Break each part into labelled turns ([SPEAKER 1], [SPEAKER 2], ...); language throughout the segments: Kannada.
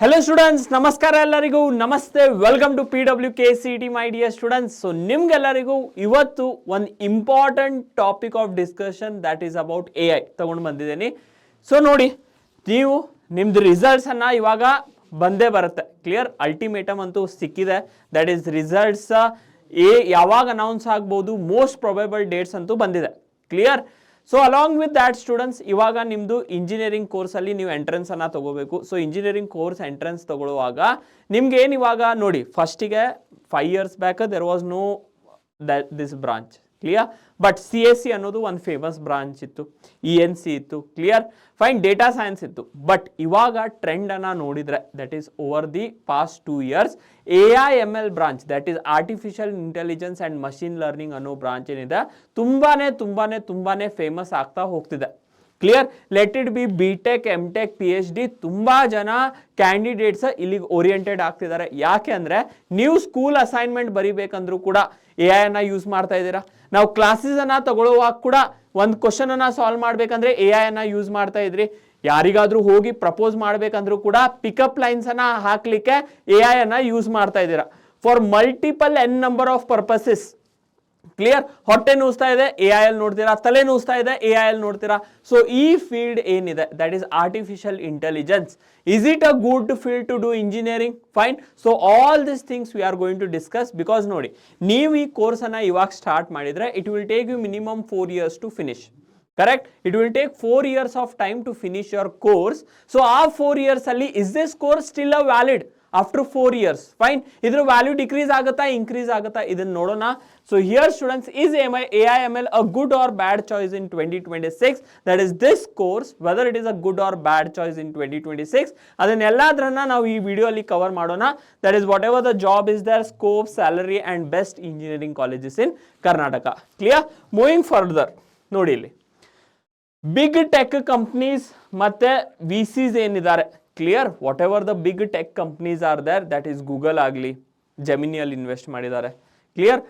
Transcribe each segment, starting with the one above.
[SPEAKER 1] Hello students, ನಮಸ್ಕಾರ ಎಲ್ಲರಿಗೂ ನಮಸ್ತೆ welcome to PWKCET my dear students. So ನಿಮ್ಗೆಲ್ಲರಿಗೂ ಇವತ್ತು ಒಂದು important topic of discussion that is about AI ತಗೊಂಡು ಬಂದಿದ್ದೀನಿ. ಸೊ ನೋಡಿ, ನೀವು ನಿಮ್ದು ರಿಸಲ್ಟ್ಸ್ ಅನ್ನ ಇವಾಗ ಬಂದೇ ಬರುತ್ತೆ. ಕ್ಲಿಯರ್, ಅಲ್ಟಿಮೇಟಮ್ ಅಂತೂ ಸಿಕ್ಕಿದೆ. ದಟ್ ಈಸ್ ರಿಸಲ್ಟ್ಸ್ ಯಾವಾಗ ಅನೌನ್ಸ್ ಆಗ್ಬೋದು, ಮೋಸ್ಟ್ ಪ್ರೊಬೆಬಲ್ ಡೇಟ್ಸ್ ಅಂತೂ ಬಂದಿದೆ. Clear. So along with that students, ಇವಾಗ ನಿಮ್ಮದು ಇಂಜಿನಿಯರಿಂಗ್ ಕೋರ್ಸಲ್ಲಿ ನೀವು ಎಂಟ್ರೆನ್ಸನ್ನು ತೊಗೋಬೇಕು. ಸೊ ಇಂಜಿನಿಯರಿಂಗ್ ಕೋರ್ಸ್ ಎಂಟ್ರೆನ್ಸ್ ತೊಗೊಳ್ಳುವಾಗ ನಿಮ್ಗೆ ಏನು ಇವಾಗ ನೋಡಿ, ಫಸ್ಟಿಗೆ 5 years back there was no this branch. Clear. But CSC ಅನ್ನೋದು ಒಂದು ಫೇಮಸ್ ಬ್ರಾಂಚ್ ಇತ್ತು, ENC ಇತ್ತು. Clear, fine. ಡೇಟಾ ಸೈನ್ಸ್ ಇತ್ತು. ಬಟ್ ಇವಾಗ ಟ್ರೆಂಡನ್ನು ನೋಡಿದರೆ that is over the past 2 years AI/ML branch, that is artificial intelligence and machine learning ಅನ್ನೋ ಬ್ರಾಂಚ್ ಏನಿದೆ ತುಂಬಾನೇ ಫೇಮಸ್ ಆಗ್ತಾ ಹೋಗ್ತಿದೆ. Clear. Let it be BTech, MTech, PhD, ತುಂಬ ಜನ ಕ್ಯಾಂಡಿಡೇಟ್ಸ್ ಇಲ್ಲಿಗೆ ಓರಿಯೆಂಟೆಡ್ ಆಗ್ತಿದ್ದಾರೆ. ಯಾಕೆ ಅಂದರೆ ನೀವು ಸ್ಕೂಲ್ ಅಸೈನ್ಮೆಂಟ್ ಬರಿಬೇಕಂದ್ರೂ ಕೂಡ AI ಯೂಸ್ ಮಾಡ್ತಾ ಇದ್ದೀರಾ. ನಾವು ಕ್ಲಾಸಸನ್ನು ತಗೊಳ್ಳುವಾಗ ಕೂಡ ಒಂದು ಕ್ವಶನನ್ನು ಸಾಲ್ವ್ ಮಾಡಬೇಕಂದ್ರೆ AI ಯೂಸ್ ಮಾಡ್ತಾ ಇದ್ರಿ. ಯಾರಿಗಾದ್ರೂ ಹೋಗಿ ಪ್ರಪೋಸ್ ಮಾಡಬೇಕಂದ್ರೂ ಕೂಡ ಪಿಕಪ್ ಲೈನ್ಸನ್ನು ಹಾಕಲಿಕ್ಕೆ AI ಯೂಸ್ ಮಾಡ್ತಾ ಇದ್ದೀರಾ for multiple number of purposes. Clear. ಹೊಟ್ಟೆ ನೋಸ್ತಾ ಇದೆ, AI ನೋಡ್ತೀರಾ. ತಲೆ ನೋಸ್ತಾ ಇದೆ, AI ನೋಡ್ತೀರಾ. ಸೊ ಈ ಫೀಲ್ಡ್ ಏನಿದೆ that is artificial intelligence. Is it a good field to do engineering? Fine. So all this things we are going to discuss. Because ನೋಡಿ, ನೀವು ಈ ಕೋರ್ಸನ್ನು ಇವಾಗ ಸ್ಟಾರ್ಟ್ ಮಾಡಿದರೆ it will take you minimum 4 years to finish. Correct. It will take 4 years of time to finish your course. So ಆ 4 years ಅಲ್ಲಿ is this course still a valid after 4 years? Fine. ಇದ್ರ ವ್ಯಾಲ್ಯೂ ಡಿಕ್ರೀಸ್ ಆಗುತ್ತಾ, ಇನ್ಕ್ರೀಸ್ ಆಗುತ್ತಾ, ಇದನ್ನ ನೋಡೋಣ. So here students, is AI/ML a good or bad choice in 2026? that is this course, whether it is a good or bad choice in 2026, ಅದನ್ನೆಲ್ಲದನ್ನ ನಾವು ಈ ವಿಡಿಯೋ ಅಲ್ಲಿ ಕವರ್ ಮಾಡೋಣ. that is whatever the job is there, scope, salary and best engineering colleges in Karnataka. clear? moving further, ನೋಡಿ ಇಲ್ಲಿ ಬಿಗ್ ಟೆಕ್ ಕಂಪ್ನೀಸ್ ಮತ್ತೆ VCs ಏನಿದ್ದಾರೆ. Clear. Whatever the big tech companies are there, that is Google ಆಗಲಿ, ಜೆಮಿನಿಯಲ್ಲಿ ಇನ್ವೆಸ್ಟ್ ಮಾಡಿದ್ದಾರೆ. ಕ್ಲಿಯರ್.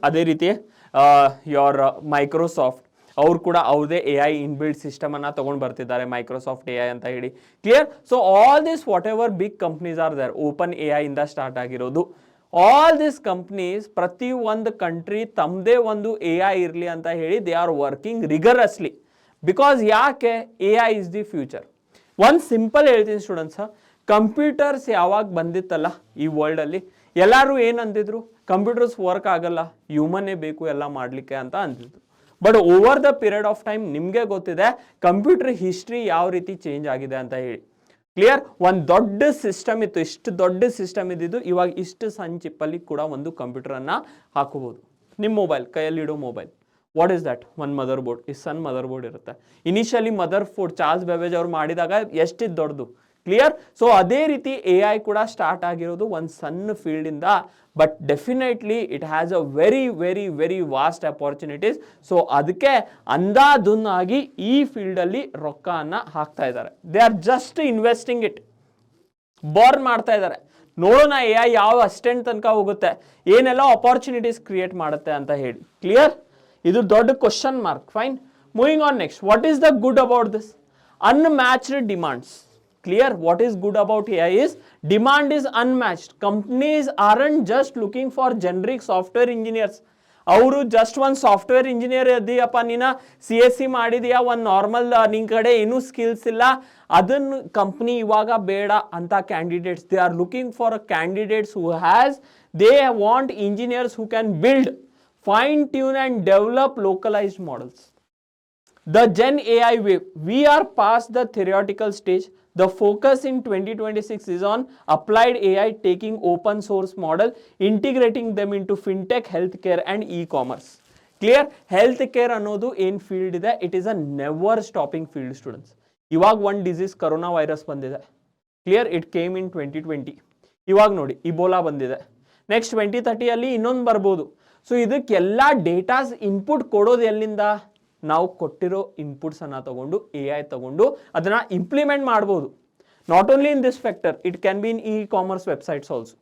[SPEAKER 1] ಅದೇ ರೀತಿ ಯೋರ್ ಮೈಕ್ರೋಸಾಫ್ಟ್ ಅವ್ರು ಕೂಡ ಅವ್ರದೇ AI ಇನ್ಬಿಲ್ಡ್ ಸಿಸ್ಟಮನ್ನು ತೊಗೊಂಡು ಬರ್ತಿದ್ದಾರೆ, ಮೈಕ್ರೋಸಾಫ್ಟ್ AI ಅಂತ ಹೇಳಿ. Clear. So all this whatever big companies are there, open AI ಇಂದ ಸ್ಟಾರ್ಟ್ ಆಗಿರೋದು. ಆಲ್ ದಿಸ್ ಕಂಪ್ನೀಸ್, ಪ್ರತಿ ಒಂದು ಕಂಟ್ರಿ ತಮ್ಮದೇ ಒಂದು AI ಇರಲಿ ಅಂತ ಹೇಳಿ they are working rigorously. Because ಯಾಕೆ? AI is the future. ಒಂದು ಸಿಂಪಲ್ ಹೇಳ್ತೀನಿ ಸ್ಟೂಡೆಂಟ್ಸ್, ಕಂಪ್ಯೂಟರ್ಸ್ ಯಾವಾಗ ಬಂದಿತ್ತಲ್ಲ ಈ ವರ್ಲ್ಡಲ್ಲಿ, ಎಲ್ಲರೂ ಏನು ಅಂತಿದ್ರು, ಕಂಪ್ಯೂಟರ್ಸ್ ವರ್ಕ್ ಆಗಲ್ಲ, ಹ್ಯೂಮನ್ನೇ ಬೇಕು ಎಲ್ಲ ಮಾಡಲಿಕ್ಕೆ ಅಂತ ಅಂತಿದ್ರು. But over the period of time ನಿಮಗೆ ಗೊತ್ತಿದೆ ಕಂಪ್ಯೂಟರ್ ಹಿಸ್ಟ್ರಿ ಯಾವ ರೀತಿ ಚೇಂಜ್ ಆಗಿದೆ ಅಂತ ಹೇಳಿ. ಕ್ಲಿಯರ್. ಒಂದು ದೊಡ್ಡ ಸಿಸ್ಟಮ್ ಇತ್ತು, ಇಷ್ಟು ದೊಡ್ಡ ಸಿಸ್ಟಮ್ ಇದ್ದಿದ್ದು ಇವಾಗ ಇಷ್ಟು ಸಣ್ಣ ಚಿಪ್ಪಲ್ಲಿ ಕೂಡ ಒಂದು ಕಂಪ್ಯೂಟರನ್ನು ಹಾಕೋಬೋದು. ನಿಮ್ಮ ಮೊಬೈಲ್, ಕೈಯಲ್ಲಿಡೋ ಮೊಬೈಲ್, ವಾಟ್ ಈಸ್ ದಟ್? ಒಂದು ಮದರ್ ಬೋರ್ಡ್, ಈ ಸಣ್ಣ ಮದರ್ ಬೋರ್ಡ್ ಇರುತ್ತೆ. Initially motherboard Charles Babbage ಅವ್ರು ಮಾಡಿದಾಗ ಎಷ್ಟಿದ್ದು ದೊಡ್ಡದು. ಕ್ಲಿಯರ್. ಸೊ ಅದೇ ರೀತಿ AI ಕೂಡ ಸ್ಟಾರ್ಟ್ ಆಗಿರೋದು ಒಂದು ಸಣ್ಣ ಫೀಲ್ಡಿಂದ. But definitely it has a very vast opportunities. So ಅದಕ್ಕೆ ಅಂದಾಜುನ್ನಾಗಿ ಈ ಫೀಲ್ಡಲ್ಲಿ ರೊಕ್ಕವನ್ನು ಹಾಕ್ತಾ ಇದ್ದಾರೆ. They are just investing it, burn ಮಾಡ್ತಾ ಇದ್ದಾರೆ. ನೋಡೋಣ AI ಯಾವ ಅಸ್ಟೆಂಟ್ ತನಕ ಹೋಗುತ್ತೆ, ಏನೆಲ್ಲ ಅಪಾರ್ಚುನಿಟೀಸ್ ಕ್ರಿಯೇಟ್ ಮಾಡುತ್ತೆ ಅಂತ ಹೇಳಿ. ಕ್ಲಿಯರ್. ಇದು ದೊಡ್ಡ question mark. Fine. Moving on next, what is the good about this? ಅನ್ಮ್ಯಾಚ್ಡ್ demands. Clear. What is good about AI is demand is unmatched. Companies aren't just looking for generic software engineers. ಅವರು ಜಸ್ಟ್ ಒಂದು ಸಾಫ್ಟ್ವೇರ್ ಇಂಜಿನಿಯರ್ ಇದೆಯಪ್ಪ, ನೀನು CSC ಮಾಡಿದೀಯಾ, ಒಂದು ನಾರ್ಮಲ್ ನಿನ್ನ ಕಡೆ ಏನೂ ಸ್ಕಿಲ್ಸ್ ಇಲ್ಲ, ಅದನ್ನು ಕಂಪ್ನಿ ಇವಾಗ ಬೇಡ ಅಂತ candidates. They are looking for candidates who has, they want engineers who can build, fine tune and develop localized models. The Gen AI wave, we are past the theoretical stage. The focus in 2026 is on applied AI, taking open source model, integrating them into fintech, healthcare and e-commerce. Clear? Healthcare ಅನ್ನೋದು ಏನು ಫೀಲ್ಡ್ ಇದೆ, it is a never stopping field students. ಇವಾಗ ಒಂದು ಡಿಸೀಸ್ ಕರೋನಾ ವೈರಸ್ ಬಂದಿದೆ. ಕ್ಲಿಯರ್. It came in 2020. ಇವಾಗ ನೋಡಿ ಇಬೋಲಾ ಬಂದಿದೆ. ನೆಕ್ಸ್ಟ್ 2030 ಇನ್ನೊಂದು ಬರ್ಬೋದು. ಸೊ ಇದಕ್ಕೆಲ್ಲ ಡೇಟಾಸ್ ಇನ್ಪುಟ್ ಕೊಡೋದು ಎಲ್ಲಿಂದ? ನಾವು ಕೊಟ್ಟಿರೋ ಇನ್ಪುಟ್ಸನ್ನು ತಗೊಂಡು AI ತಗೊಂಡು ಅದನ್ನು ಇಂಪ್ಲಿಮೆಂಟ್ ಮಾಡ್ಬೋದು. Not only in this sector, it can be in e-commerce websites also.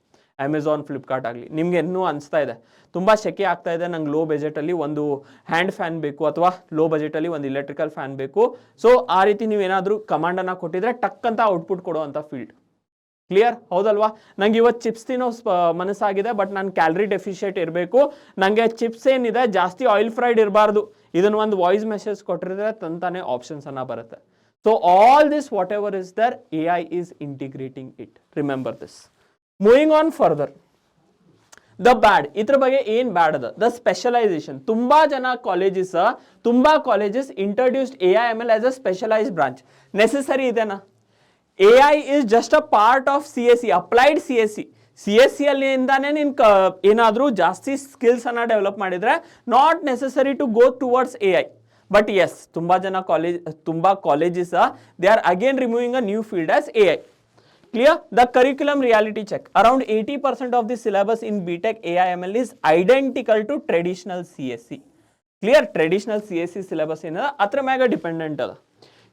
[SPEAKER 1] Amazon, Flipkart ಆಗಲಿ. ನಿಮ್ಗೆ ಇನ್ನೂ ಅನಿಸ್ತಾ ಇದೆ ತುಂಬ ಶೆಕೆ ಆಗ್ತಾ ಇದೆ, ನಂಗೆ ಲೋ ಬಜೆಟಲ್ಲಿ ಒಂದು ಹ್ಯಾಂಡ್ ಫ್ಯಾನ್ ಬೇಕು ಅಥವಾ ಲೋ ಬಜೆಟಲ್ಲಿ ಒಂದು ಇಲೆಕ್ಟ್ರಿಕಲ್ ಫ್ಯಾನ್ ಬೇಕು. ಸೊ ಆ ರೀತಿ ನೀವೇನಾದರೂ ಕಮಾಂಡನ್ನು ಕೊಟ್ಟಿದ್ರೆ ಟಕ್ ಅಂತ ಔಟ್ಪುಟ್ ಕೊಡೋ ಅಂಥ ಫೀಲ್ಡ್. ಕ್ಲಿಯರ್ ಹೌದಲ್ವಾ? ನಂಗೆ ಇವತ್ತು ಚಿಪ್ಸ್ ತಿನ್ನೋ ಮನಸ್ಸಾಗಿದೆ, ಬಟ್ ನಾನು ಕ್ಯಾಲರಿ ಡೆಫಿಷಿಯೇಟ್ ಇರಬೇಕು, ನನಗೆ ಚಿಪ್ಸ್ ಏನಿದೆ ಜಾಸ್ತಿ ಆಯಿಲ್ ಫ್ರೈಡ್ ಇರಬಾರ್ದು, ಇದನ್ನು ಒಂದು ವಾಯ್ಸ್ ಮೆಸೇಜ್ ಕೊಟ್ಟಿದ್ರೆ ತಂತಾನೆ ಆಪ್ಷನ್ಸ್ ಅನ್ನ ಬರುತ್ತೆ. So all this whatever is there, AI is integrating it. Remember this. Moving on further, the bad, ಇದ್ರ ಬಗ್ಗೆ ಏನ್ ಬ್ಯಾಡ್ ಅದ? The specialisation. ತುಂಬಾ colleges introduced AI/ML as a specialised branch. Necessary ಇದೆನಾ? AI is just a part of CSE, applied CSE. CSE ಅಲ್ಲಿಂದಾನೇ ನೀನು ಏನಾದರೂ ಜಾಸ್ತಿ ಸ್ಕಿಲ್ಸ್ ಅನ್ನ ಡೆವಲಪ್ ಮಾಡಿದ್ರೆ not necessary to go towards AI. But yes, ತುಂಬಾ colleges they are again removing a new field as AI. Clear? The curriculum reality check. Around 80% of the syllabus in BTech AI/ML is identical to traditional CSE. Clear? Traditional CSE syllabus ಏನದ ಅದ್ರ ಮ್ಯಾಗ ಡಿಪೆಂಡೆಂಟ್ ಅದ.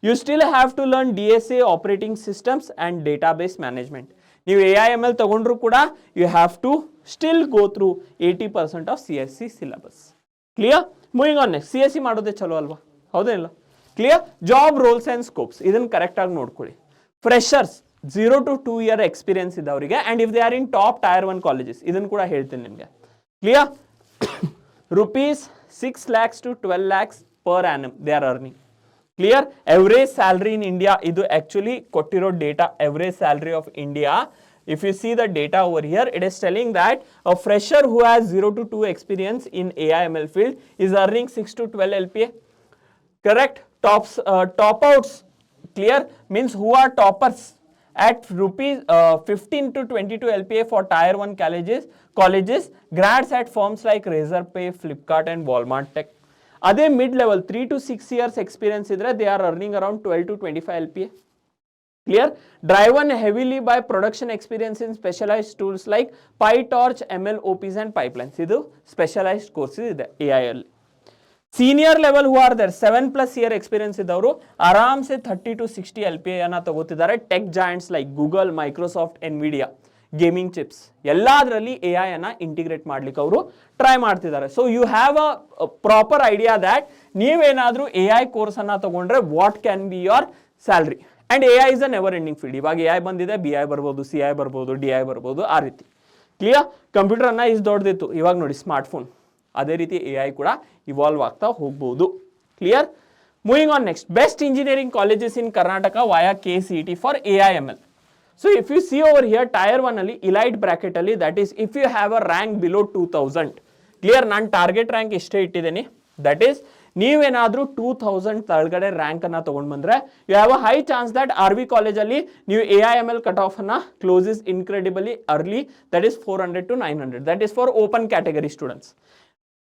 [SPEAKER 1] You still have to learn DSA, operating systems and database management. ನೀವು AI/ML ತಗೊಂಡ್ರು ಕೂಡ you have to still go through 80% of CSE syllabus. Clear? Moving on next. CSE ಮಾಡೋದೇ ಚಲೋ ಅಲ್ವಾ? ಹೌದೇನಿಲ್ಲ? Clear? Job roles and scopes. ಇದನ್ನು ಕರೆಕ್ಟ್ ಆಗಿ ನೋಡ್ಕೊಳ್ಳಿ. Freshers 0 to 2 year ಎಕ್ಸ್ಪೀರಿಯನ್ಸ್ ಇದ್ದವರಿಗೆ, and if they are in top tyre 1 colleges, ಇದನ್ನು ಕೂಡ ಹೇಳ್ತೀನಿ ನಿಮಗೆ. Clear? ₹6 lakhs to 12 lakhs per annum they are earning. Clear? Average salary in India, ಇದು ಆಕ್ಚುಲಿ ಕೊಟ್ಟಿರೋ data, average salary of India. If you see the data over here, it is telling that a fresher who has 0 to 2 experience in AI/ML field is earning 6 to 12 LPA. Correct? Top outs, clear, means who are toppers at ₹15 to 22 LPA for tier 1 colleges, grads at firms like Razorpay, Flipkart and Walmart Tech. Ade mid level 3 to 6 years experience idre, they are earning around 12 to 25 LPA. Clear? Driven heavily by production experience in specialized tools like PyTorch, ML, OPs and pipelines. Idu specialized courses ide AI alli. Senior level who are there, 7+ year experience ಇದ್ದವರು ಆರಾಮ್ಸೆ 30 to 60 LPA ಅನ್ನ ತಗೋತಿದ್ದಾರೆ. Tech giants like Google, Microsoft, Nvidia, gaming chips ಎಲ್ಲದರಲ್ಲಿ AI ಅನ್ನ ಇಂಟಿಗ್ರೇಟ್ ಮಾಡ್ಲಿಕ್ಕೆ ಅವರು ಟ್ರೈ ಮಾಡ್ತಿದ್ದಾರೆ. So you have a proper idea that ನೀವೇನಾದರೂ AI ಕೋರ್ಸ್ ಅನ್ನ ತಗೊಂಡ್ರೆ what can be your salary. And AI is a never ending field. ಇವಾಗ AI ಬಂದಿದೆ, BI ಬರ್ಬೋದು, CI ಬರ್ಬೋದು, DI ಬರ್ಬೋದು, ಆ ರೀತಿ. ಕ್ಲಿಯರ್? ಕಂಪ್ಯೂಟರ್ ಅನ್ನ ಇಸ್ ದೊಡ್ಡದಿತ್ತು, ಇವಾಗ ನೋಡಿ ಸ್ಮಾರ್ಟ್ಫೋನ್. ಅದೇ ರೀತಿ AI ಕೂಡ ಇವಾಲ್ವ್ ಆಗ್ತಾ ಹೋಗ್ಬೋದು. Clear? Moving on next. Best engineering colleges in Karnataka via KCET for AI/ML. So if you see over here tier 1 ಅಲ್ಲಿ ಇಲೈಟ್ ಬ್ರಾಕೆಟ್ ಅಲ್ಲಿ, that is if you have a rank below 2000. Clear? ನಾನು ಟಾರ್ಗೆಟ್ ರ್ಯಾಂಕ್ ಇಷ್ಟೇ ಇಟ್ಟಿದ್ದೀನಿ. ದಟ್ ಈಸ್ ನೀವೇನಾದರೂ 2000 ತಳಗಡೆ ರ್ಯಾಂಕ್ ಅನ್ನ ತಗೊಂಡು ಬಂದ್ರೆ you have a high chance that RV ಕಾಲೇಜಲ್ಲಿ ನೀವು AI/ML ಕಟ್ ಆಫ್ ಅನ್ನ closes incredibly early. That is 400 to 900. That is for open category students.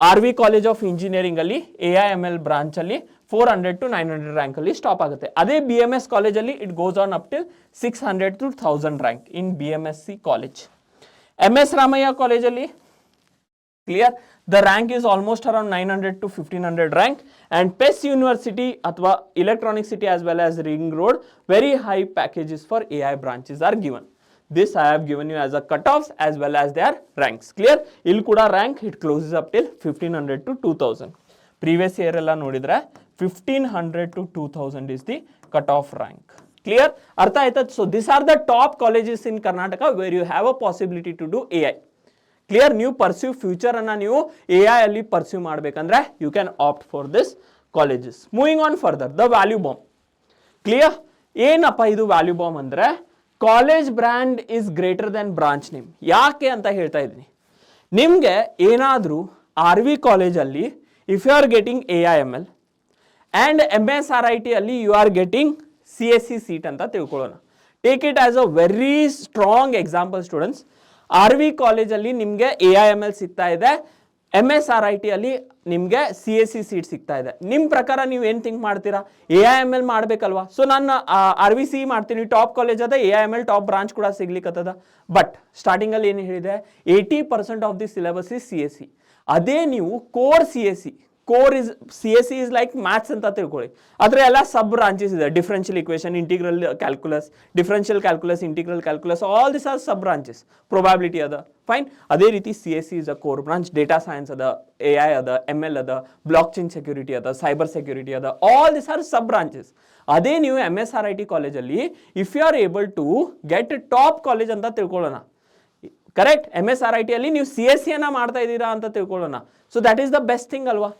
[SPEAKER 1] RV college of engineering ಅಲ್ಲಿ AI/ML ಬ್ರಾಂಚ್ ಅಲ್ಲಿ 400 to 900 ರ್ಯಾಂಕ್ ಅಲ್ಲಿ ಸ್ಟಾಪ್ ಆಗುತ್ತೆ. ಅದೇ BMS ಕಾಲೇಜಲ್ಲಿ it goes on up till 600 to 1000 rank in BMSC college. MS Ramaiah ಕಾಲೇಜಲ್ಲಿ, clear, the rank is almost around 900 to 1500 rank. And PES university ಅಥವಾ electronic city as well as ring road, very high packages for AI branches are given. This I have given you as a cutoffs as well as their ranks. Clear? ಇಲ್ಲಿ ಕೂಡ rank it closes up till 1500 to 2000. Previous year ಎಲ್ಲ ನೋಡಿದ್ರೆ 1500 to 2000 is the cutoff rank. Clear? ಅರ್ಥ ಆಯ್ತಾ? So these are the top colleges in Karnataka where you have a possibility to do AI. Clear? ನೀವು pursue future ಅನ್ನ ನೀವು AI ಅಲ್ಲಿ pursue ಮಾಡಬೇಕಂದ್ರೆ you can opt for this colleges. Moving on further, the value bomb. Clear? ಏನಪ್ಪ ಇದು ವ್ಯಾಲ್ಯೂ ಬಾಂಬ್ ಅಂದ್ರೆ, college brand is greater than branch name. ಯಾಕೆ ಅಂತ ಹೇಳ್ತಾ ಇದ್ದೀನಿ. ನಿಮಗೆ ಏನಾದರೂ RV ಕಾಲೇಜಲ್ಲಿ if you are getting AI/ML and MSRIT ಅಲ್ಲಿ you are getting CSE seat ಅಂತ ತಿಳ್ಕೊಳ್ಳೋಣ. Take it as a very strong example students. RV ಕಾಲೇಜಲ್ಲಿ ನಿಮಗೆ AI/ML ಸಿಗ್ತಾ ಇದೆ, MSRIT ಅಲ್ಲಿ ನಿಮಗೆ CSE ಸೀಟ್ ಸಿಗ್ತಾ ಇದೆ. ನಿಮ್ಮ ಪ್ರಕಾರ ನೀವು ಏನು ಥಿಂಕ್ ಮಾಡ್ತೀರಾ? AI/ML ಮಾಡಬೇಕಲ್ವಾ? ಸೊ ನಾನು RVC ಮಾಡ್ತೀನಿ, ಟಾಪ್ ಕಾಲೇಜ್ ಅದ, AI/ML ಟಾಪ್ ಬ್ರಾಂಚ್ ಕೂಡ ಸಿಗ್ಲಿಕ್ಕತ್ತದ. ಬಟ್ ಸ್ಟಾರ್ಟಿಂಗಲ್ಲಿ ಏನು ಹೇಳಿದೆ, 80% of the syllabus is CSE. ಅದೇ ನೀವು core CSE core is CSE is like maths ಅಂತ ತಿಳ್ಕೊಳ್ಳಿ. ಅದರ ಎಲ್ಲ ಸಬ್ ಬ್ರಾಂಚಸ್ ಇದೆ. Differential equation, integral calculus, differential calculus, integral calculus, all this are sub branches. Probability ಅದ, ಫೈನ್. ಅದೇ ರೀತಿ CSE is a core branch. Data science ಅದ, AI ಅದ, ML ಅದ, ಬ್ಲಾಕ್ ಚೈನ್ ಸೆಕ್ಯೂರಿಟಿ ಅದ, ಸೈಬರ್ ಸೆಕ್ಯೂರಿಟಿ ಅದ, all this are sub branches. ಅದೇ ನೀವು MSRIT ಕಾಲೇಜಲ್ಲಿ if you are able to get top college ಅಂತ ತಿಳ್ಕೊಳ್ಳೋಣ, ಕರೆಕ್ಟ್. MSRIT ಅಲ್ಲಿ ನೀವು CSE ಅನ್ನ ಮಾಡ್ತಾ ಇದ್ದೀರಾ ಅಂತ ತಿಳ್ಕೊಳ್ಳೋಣ. So that is the best thing ಅಲ್ವಾ?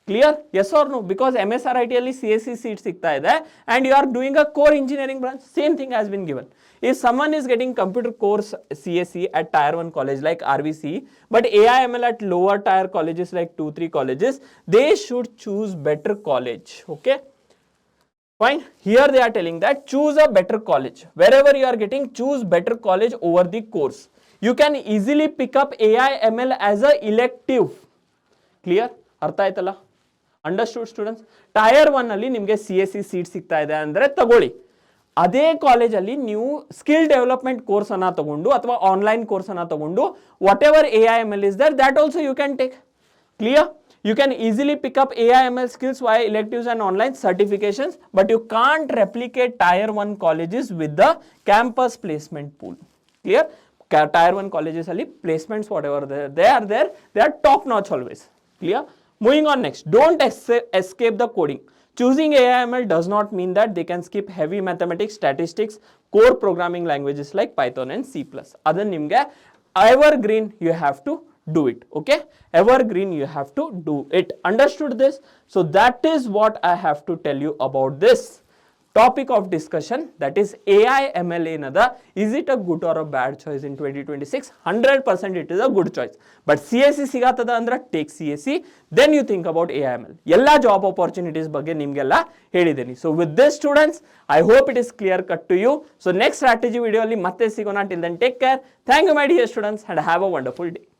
[SPEAKER 1] Clear? Yes or no? Because MSRIT ಅಲ್ಲಿ CSE ಸೀಟ್ ಸಿಗ್ತಾ ಇದೆ and you are doing a core engineering branch. Same thing has been given. If someone is getting computer course CSE at tier 1 college like RVC, but AI/ML at lower tier colleges like 2-3 colleges, they should choose better college. Okay, fine. Here they are telling that choose a better college. Wherever you are getting, choose better college over the course. You can easily pick up AI/ML as a elective. Clear? ಅರ್ಥ ಆಯ್ತಲ್ಲ? Understood students? ಟೈರ್ 1 ಅಲ್ಲಿ ನಿಮಗೆ CSE ಸೀಟ್ ಸಿಗ್ತಾ ಇದೆ ಅಂದರೆ ತಗೊಳ್ಳಿ. ಅದೇ ಕಾಲೇಜಲ್ಲಿ ನೀವು ಸ್ಕಿಲ್ ಡೆವಲಪ್ಮೆಂಟ್ ಕೋರ್ಸ್ ಅನ್ನ ತಗೊಂಡು ಅಥವಾ ಆನ್ಲೈನ್ ಕೋರ್ಸ್ ಅನ್ನ ತಗೊಂಡು whatever AI/ML is there, that also you can take. Clear? You can easily pick up AI/ML skills via electives and online certifications, but you can't replicate tier 1 colleges with the campus placement pool. Clear? Tier 1 colleges ali placements whatever they are top notch always. Clear? Moving on next, don't escape the coding. Choosing AI/ML does not mean that they can skip heavy mathematics, statistics, core programming languages like Python and C++. Adan nimge evergreen you have to do it. Okay, evergreen you have to do it. Understood this? So that is what I have to tell you about this topic of discussion, that is AI/ML ಏನದ. Is it a good or a bad choice in 2026? 100% it is a good choice. But CSE ಸಿಗತ್ತದ ಅಂದ್ರೆ take CSE, then you think about AI/ML. ಎಲ್ಲ ಜಾಬ್ ಆಪರ್ಚುನಿಟೀಸ್ ಬಗ್ಗೆ ನಿಮಗೆಲ್ಲ ಹೇಳಿದ್ದೀನಿ. So with this students, I hope it is clear cut to you. So next strategy video ಅಲ್ಲಿ ಮತ್ತೆ ಸಿಗೋಣ. Till then take care. Thank you my dear students and have a wonderful day.